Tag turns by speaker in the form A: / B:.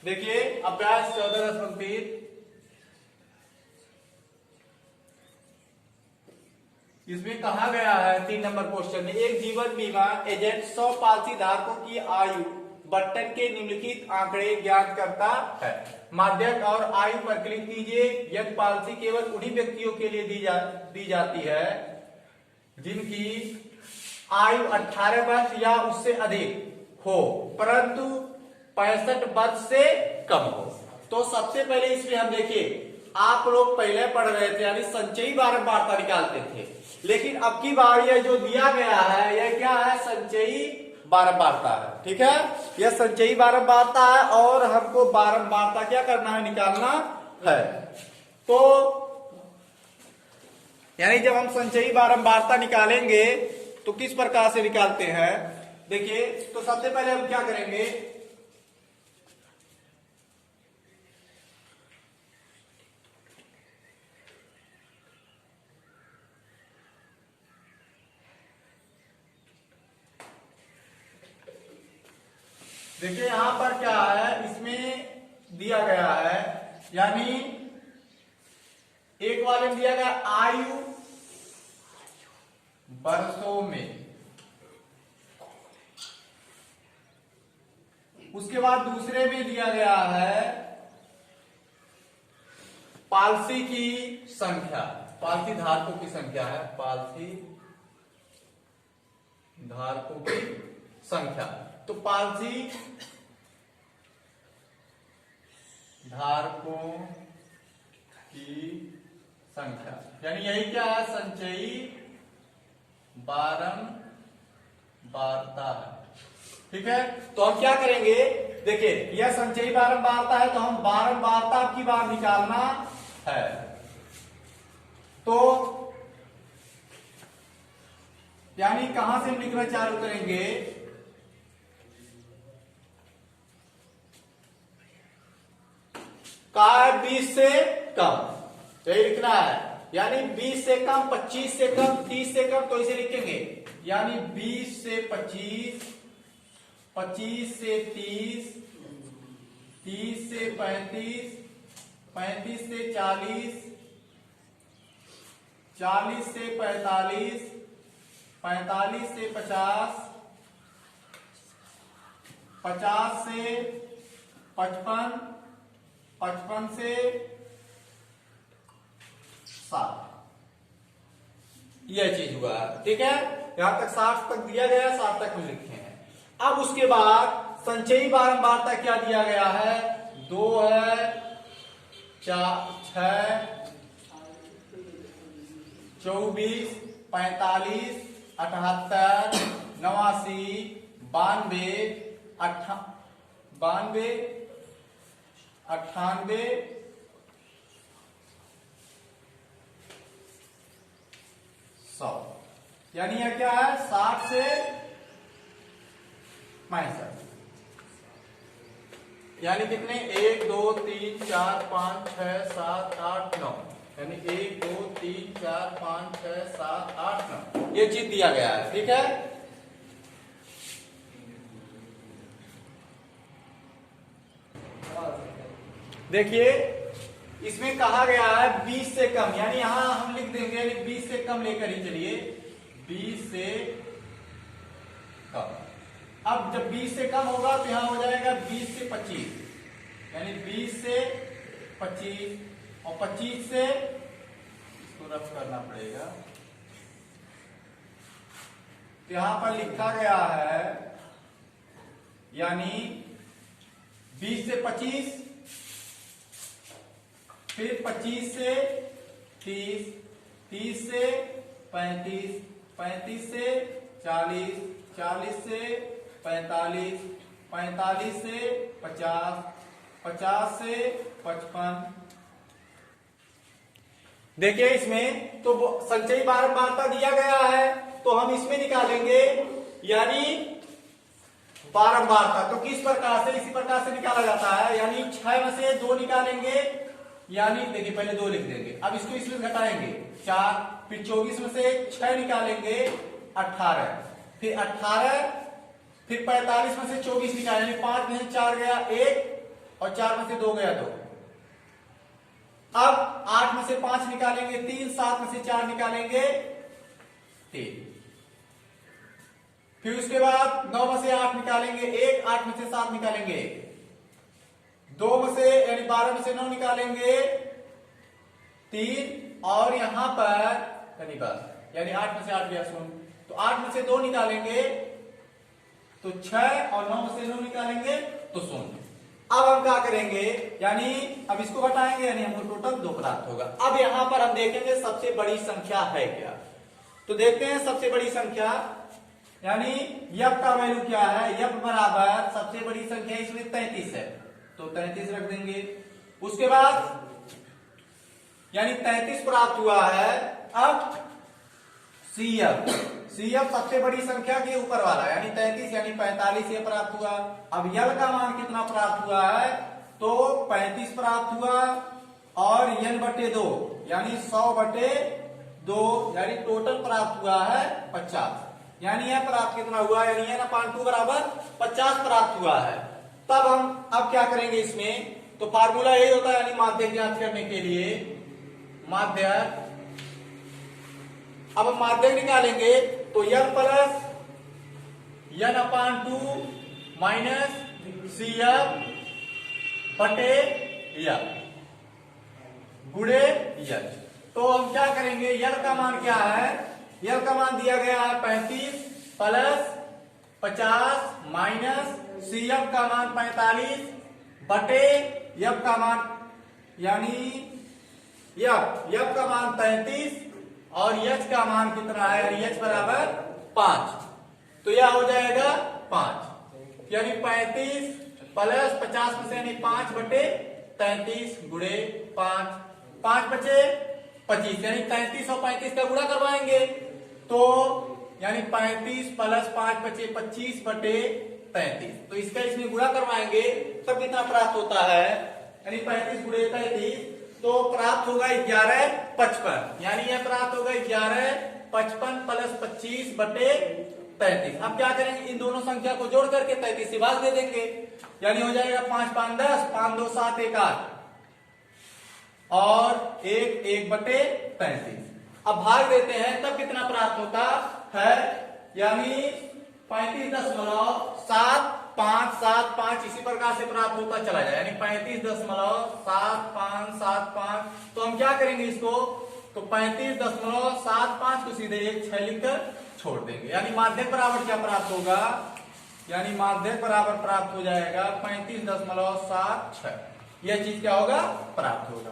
A: देखिए अभ्यास 14.3 इसमें कहा गया है 3 नंबर क्वेश्चन में एक जीवन बीमा एजेंट 100 पॉलिसी धारकों की आयु बटन के निम्नलिखित आंकड़े ज्ञात करता है। माध्यक और आयु पर क्लिक कीजिए। यदि पॉलिसी केवल उन्हीं व्यक्तियों के लिए दी जाती है जिनकी आयु 18 वर्ष या उससे अधिक हो परंतु 65 वर्ष से कम हो। तो सबसे पहले इसमें हम देखिए, आप लोग पहले पढ़ रहे थे यानी संचयी बारंबारता निकालते थे, लेकिन अब की बार यह जो दिया गया है यह क्या है, संचयी बारंबारता है। ठीक है, यह संचयी बारंबारता है और हमको बारंबारता क्या करना है, निकालना है। तो यानी जब हम संचयी बारंबारता निकालेंगे तो किस प्रकार से निकालते हैं, देखिए। तो सबसे पहले हम क्या करेंगे, देखिए यहां पर क्या है, इसमें दिया गया है यानी एक वाले में दिया गया आयु वर्षों में, उसके बाद दूसरे में दिया गया है पॉलिसी की संख्या, पॉलिसी धारकों की संख्या है, पॉलिसी धारकों की संख्या। तो पॉलिसी धारकों की संख्या यानी यही क्या है, संचयी बारंबारता है। ठीक है, तो हम क्या करेंगे, देखिए यह संचयी बारंबारता है तो हम बारंबारता की बार निकालना है। तो यानी कहां से हम लिखना चालू करेंगे, का 20 से कम, यही लिखना है। यानी 20 से कम, 25 से कम, 30 से कम, तो इसे लिखेंगे यानी 20 से 25, 25 से 30, 30 से 35, 35 से 40, 40 से 45, 45 से 50, 50 से 55, 55 से 60, यह चीज हुआ। ठीक है, यहां तक 60 तक दिया गया, 60 तक हम लिखे हैं। अब उसके बाद संचयी बारंबारता क्या दिया गया है, 2 है, 4, 6, 24, 45, 78, 89, 92, 98, 100। यानी यह क्या है, 60 से 65, यानी कितने, 1 2 3 4 5 6 7 8 9, यानी 1 2 3 4 5 6 7 8 9, ये चीज दिया गया है। ठीक है, देखिए इसमें कहा गया है 20 से कम, यानी यहां हम लिख देंगे यानी 20 से कम लेकर ही चलिए, 20 से कम। अब जब 20 से कम होगा तो यहां हो जाएगा 20 से 25, यानी 20 से 25 और 25 से, इसको रफ करना पड़ेगा, तो यहां पर लिखा गया है यानी 20 से 25, फिर 25 से 30, 30 से 35, 35 से 40, 40 से 45, 45 से 50, 50 से 55। देखिए इसमें तो संचयी बारंबारता दिया गया है तो हम इसमें निकालेंगे यानी बारंबारता। तो किस प्रकार से, इसी प्रकार से निकाला जाता है, यानी 6 में से 2 निकालेंगे, यानी देखिए पहले 2 लिख देंगे, अब इसको इसमें घटाएंगे 4, फिर 24 में से 6 निकालेंगे 18, फिर 18, फिर 45 में से 24 निकालेंगे, 5 में से 4 गया 1, और 4 में से 2 गया 2। अब 8 में से 5 निकालेंगे 3, 7 में से 4 निकालेंगे 3। फिर उसके बाद 9 में से 8 निकालेंगे 1, 8 में से 7 निकालेंगे 2 में से यानी 12 में से 9 निकालेंगे 3, और यहां पर यानी 8 में से 8 गया 0, तो 8 में से 2 निकालेंगे तो 6, और 9 में से 9 निकालेंगे तो 0। अब हम क्या करेंगे, यानी अब इसको घटाएंगे, यानी हमको टोटल 2 प्राप्त होगा। अब यहां पर हम देखेंगे सबसे बड़ी संख्या है क्या, तो देखते हैं सबसे बड़ी संख्या, यानी f का वैल्यू क्या है। f बराबर सबसे बड़ी संख्या इसमें 33 है, तो 33 रख देंगे। उसके बाद यानी 33 प्राप्त हुआ है। अब CF सबसे बड़ी संख्या के ऊपर वाला, यानी 33 यानी 45 ये प्राप्त हुआ। अब L का मान कितना प्राप्त हुआ है, तो 35 प्राप्त हुआ, और N बटे 2 यानी 100/2, यानी टोटल प्राप्त हुआ है 50। यानी यह प्राप्त कितना हुआ, यानी N/2 बराबर 50 प्राप्त हुआ है। तब हम अब क्या करेंगे इसमें, तो फार्मूला यही होता है, यानी माध्यक ज्ञात करने के लिए माध्यक। अब हम माध्यक निकालेंगे तो L plus N/2 minus CF बटे L गुणे L। तो हम क्या करेंगे, L का मान क्या है, L का मान दिया गया है 35 प्लस 50 माइनस CF का मान 45 बटे F का मान, यानी F का मान 33 और H का मान कितना है, H बराबर 5, तो यह हो जाएगा 5, यानी 35 प्लस 50 में से यानी 5/33 गुणे 5, 5 बचे 25, यानी 33 और 35 का गुणा करवाएंगे, तो यानी 35 प्लस 5 बचे 25/33, तो इसका इसमें गुणा करवाएंगे तब कितना प्राप्त होता है, यानी 35 गुणे 33, तो प्राप्त होगा 11/55, यानी यह प्राप्त होगा 11/55 प्लस 25/33। अब क्या करेंगे, इन दोनों संख्या को जोड़ करके 33 से भाग दे देंगे, यानी हो जाएगा 5 5 10, 5 2 7 1 8, और 1 1/33। अब भाग देते हैं तब कितना प्राप्त होता है, यानी 35.7575 इसी प्रकार से प्राप्त होता चला जाए, यानी 35.7575। तो हम क्या करेंगे इसको, तो 35.75 को सीधे 6 लिखकर छोड़ देंगे, यानी माध्यक बराबर क्या प्राप्त होगा, यानी माध्यक बराबर प्राप्त हो जाएगा 35.76। यह चीज क्या होगा, प्राप्त होगा।